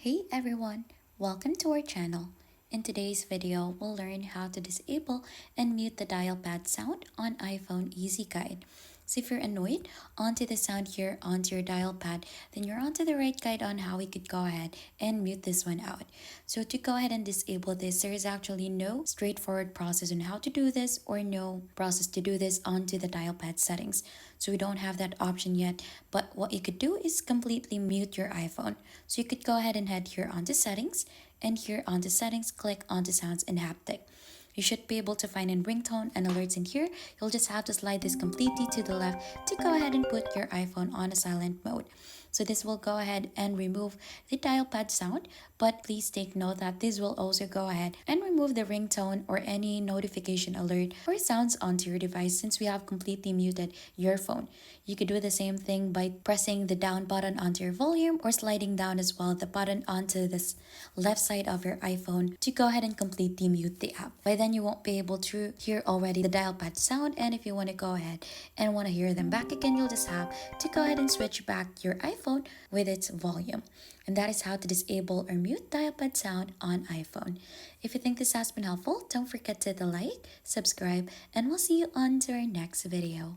Hey everyone, welcome to our channel. In today's video, we'll learn how to disable and mute the dial pad sound on iPhone Easy Guide. So if you're annoyed onto the sound here onto your dial pad, then you're onto the right guide on how we could go ahead and mute this one out. So to go ahead and disable this, there is actually no straightforward process on how to do this or no process to do this onto the dial pad settings. So we don't have that option yet, but what you could do is completely mute your iPhone. So you could go ahead and head here onto settings, and here onto settings, click onto sounds and haptic. You should be able to find in ringtone and alerts in here. You'll just have to slide this completely to the left to go ahead and put your iPhone on a silent mode. So this will go ahead and remove the dial pad sound, but please take note that this will also go ahead and remove the ringtone or any notification alert or sounds onto your device since we have completely muted your phone. You could do the same thing by pressing the down button onto your volume or sliding down as well the button onto this left side of your iPhone to go ahead and completely mute the app. By then you won't be able to hear already the dial pad sound, and if you want to go ahead and want to hear them back again, you'll just have to go ahead and switch back your iPhone with its volume. And that is how to disable or mute dial pad sound on iPhone. If you think this has been helpful, don't forget to hit the like, subscribe, and we'll see you on to our next video.